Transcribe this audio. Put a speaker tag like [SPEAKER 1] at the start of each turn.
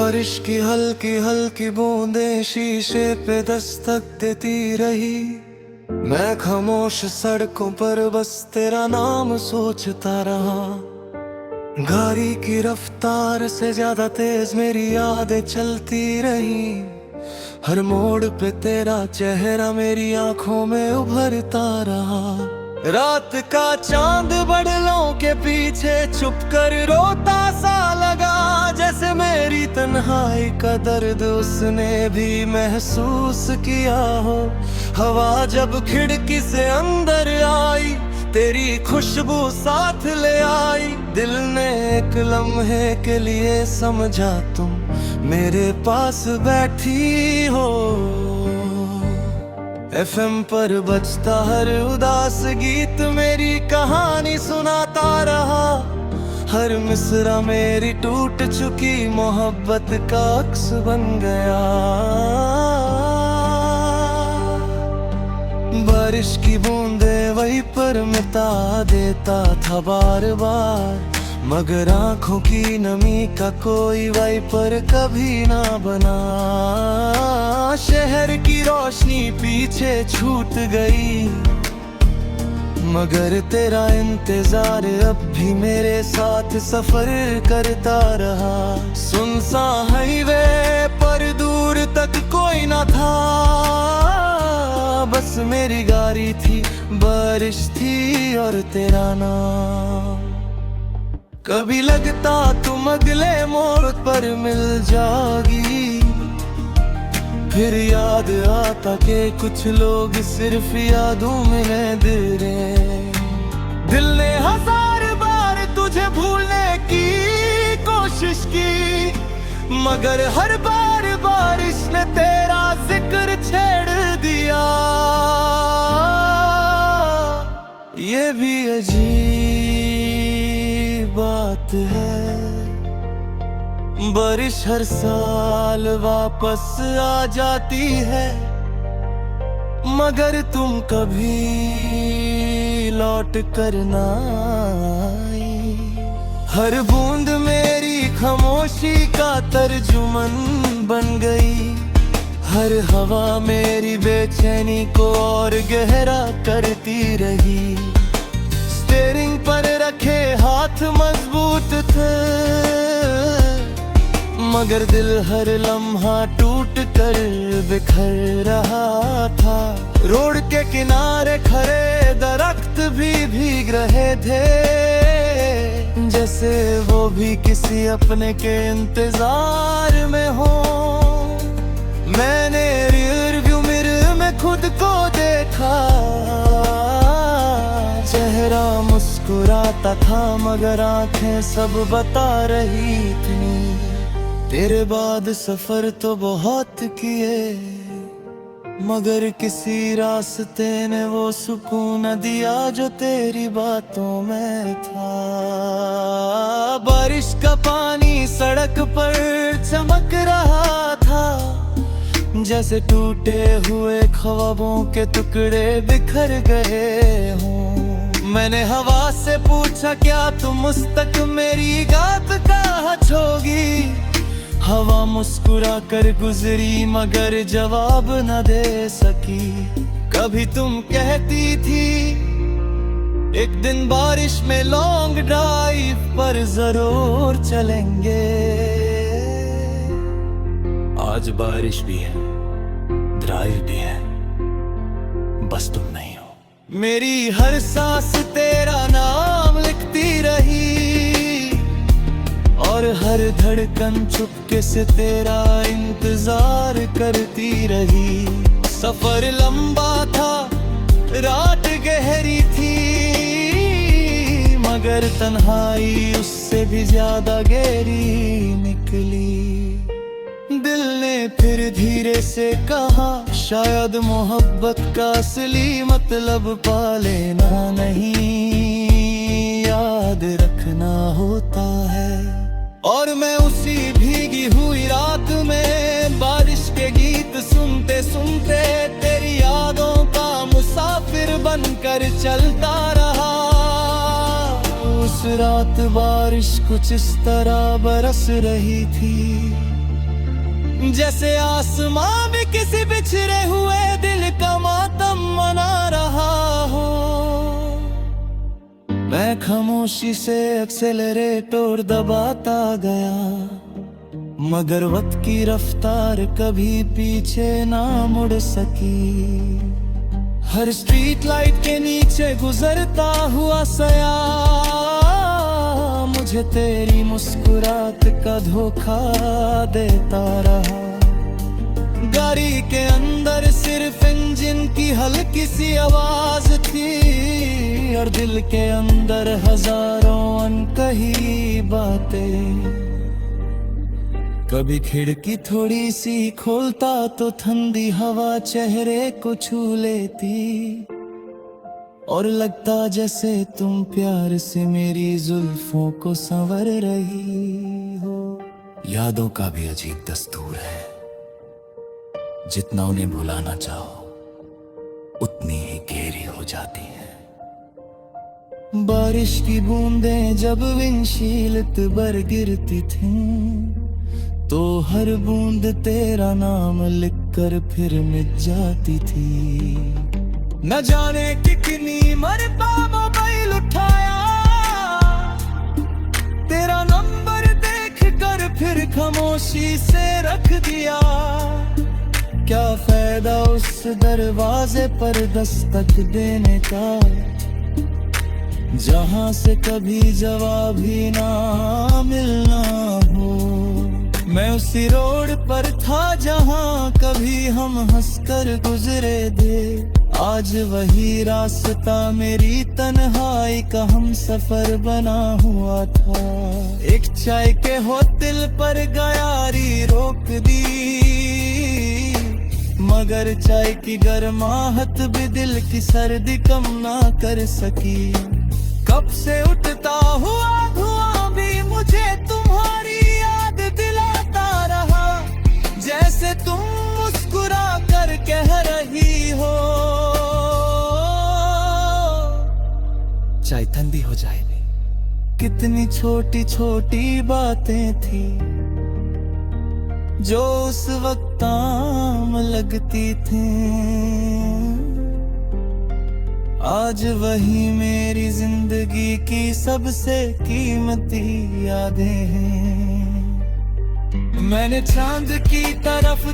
[SPEAKER 1] बारिश की हल्की हल्की बूंदें शीशे पे दस्तक देती रही। मैं खामोश सड़कों पर बस तेरा नाम सोचता रहा। गाड़ी की रफ्तार से ज्यादा तेज मेरी यादें चलती रही। हर मोड़ पे तेरा चेहरा मेरी आंखों में उभरता रहा। रात का चांद बदलों के पीछे छुप कर रोता सा लगा, जैसे मेरी तन्हाई का दर्द उसने भी महसूस किया हो। हवा जब खिड़की से अंदर आई, तेरी खुशबू साथ ले आई। दिल ने एक लम्हे के लिए समझा तुम मेरे पास बैठी हो। FM पर बजता हर उदास गीत मेरी कहानी सुनाता रहा। हर मिसरा मेरी टूट चुकी मोहब्बत का अक्स बन गया। बारिश की बूंदें वहीं पर मिटा देता था बार बार, मगर आंखों की नमी का कोई वाइपर कभी ना बना। शहर की रोशनी पीछे छूट गई, मगर तेरा इंतजार अब भी मेरे साथ सफर करता रहा। सुनसान हाईवे पर दूर तक कोई ना था, बस मेरी गाड़ी थी, बारिश थी और तेरा नाम। कभी लगता तुम अगले मोड़ पर मिल जाओगी, फिर याद आता कि कुछ लोग सिर्फ यादों में रह रहे। दिल ने 1000 बार तुझे भूलने की कोशिश की, मगर हर बार बारिश ने तेरा जिक्र छेड़ दिया। ये भी अजीब बात है, बारिश हर साल वापस आ जाती है, मगर तुम कभी लौट कर ना आई। हर बूंद मेरी खामोशी का तर्जुमन बन गई, हर हवा मेरी बेचैनी को और गहरा करती रही। स्टीयरिंग पर रखे हाथ मजबूत थे, मगर दिल हर लम्हा टूट कर बिखर रहा था। रोड के किनारे खड़े दरख्त भी भीग रहे थे, जैसे वो भी किसी अपने के इंतजार में हो। मैंने रियरव्यू मिरर में खुद को देखा, चेहरा मुस्कुराता था मगर आंखें सब बता रही थी। तेरे बाद सफर तो बहुत किए, मगर किसी रास्ते ने वो सुकून न दिया जो तेरी बातों में था। बारिश का पानी सड़क पर चमक रहा था, जैसे टूटे हुए ख्वाबों के टुकड़े बिखर गए हों। मैंने हवा से पूछा क्या तुम उस तक मेरी गात कहाँ छोगी। हवा मुस्कुरा कर गुजरी मगर जवाब न दे सकी। कभी तुम कहती थी एक दिन बारिश में लॉन्ग ड्राइव पर जरूर चलेंगे। आज बारिश भी है, ड्राइव भी है, बस तुम नहीं हो। मेरी हर सांस तेरा नाम लिखती रही, और हर धड़कन चुपके से तेरा इंतजार करती रही। सफर लंबा था, रात गहरी थी, मगर तन्हाई उससे भी ज्यादा गहरी निकली। दिल ने फिर धीरे से कहा शायद मोहब्बत का असली मतलब पा लेना नहीं, याद रखना होता है। और मैं उसी भीगी हुई रात में बारिश के गीत सुनते सुनते तेरी यादों का मुसाफिर बनकर चलता रहा। उस रात बारिश कुछ इस तरह बरस रही थी, जैसे आसमां भी किसी बिछड़े हुए दिल का मातम मना रहा हो। मैं खामोशी से एक्सेलरेटर दबाता गया, मगर वक्त की रफ्तार कभी पीछे ना मुड़ सकी। हर स्ट्रीट लाइट के नीचे गुजरता हुआ सया मुझे तेरी मुस्कुराहट का धोखा देता रहा। गाड़ी के अंदर सिर्फ इंजन की हल्की सी आवाज थी, और दिल के अंदर हजारों अनकही बातें। कभी खिड़की थोड़ी सी खोलता तो ठंडी हवा चेहरे को छू लेती, और लगता जैसे तुम प्यार से मेरी जुल्फों को संवर रही हो। यादों का भी अजीब दस्तूर है, जितना उन्हें भुलाना चाहो उतनी ही गहरी हो जाती है। बारिश की बूंदें जब विंडशील्ड पर गिरती थीं, तो हर बूंद तेरा नाम लिखकर फिर मिट जाती थी। न जाने कितनी मरतबा मोबाइल उठाया, तेरा नंबर देखकर फिर खामोशी से रख दिया। क्या फायदा उस दरवाजे पर दस्तक देने का, जहां से कभी जवाब ही ना मिलना हो। मैं उसी रोड पर था जहां कभी हम हंसकर गुजरे थे, आज वही रास्ता मेरी तन्हाई का हम सफर बना हुआ था। एक चाय के होटल पर गयारी रोक दी, मगर चाय की गर्माहट भी दिल की सर्दी कम ना कर सकी। कब से उठता हुआ धुआं भी मुझे तुम्हारी याद दिलाता रहा, जैसे तुम मुस्कुरा कर कह रही हो चाय ठंडी हो जाएगी। कितनी छोटी छोटी बातें थी जो उस वक्त आम लगती थी, आज वही मेरी जिंदगी की सबसे कीमती यादें हैं। मैंने चांद की तरफ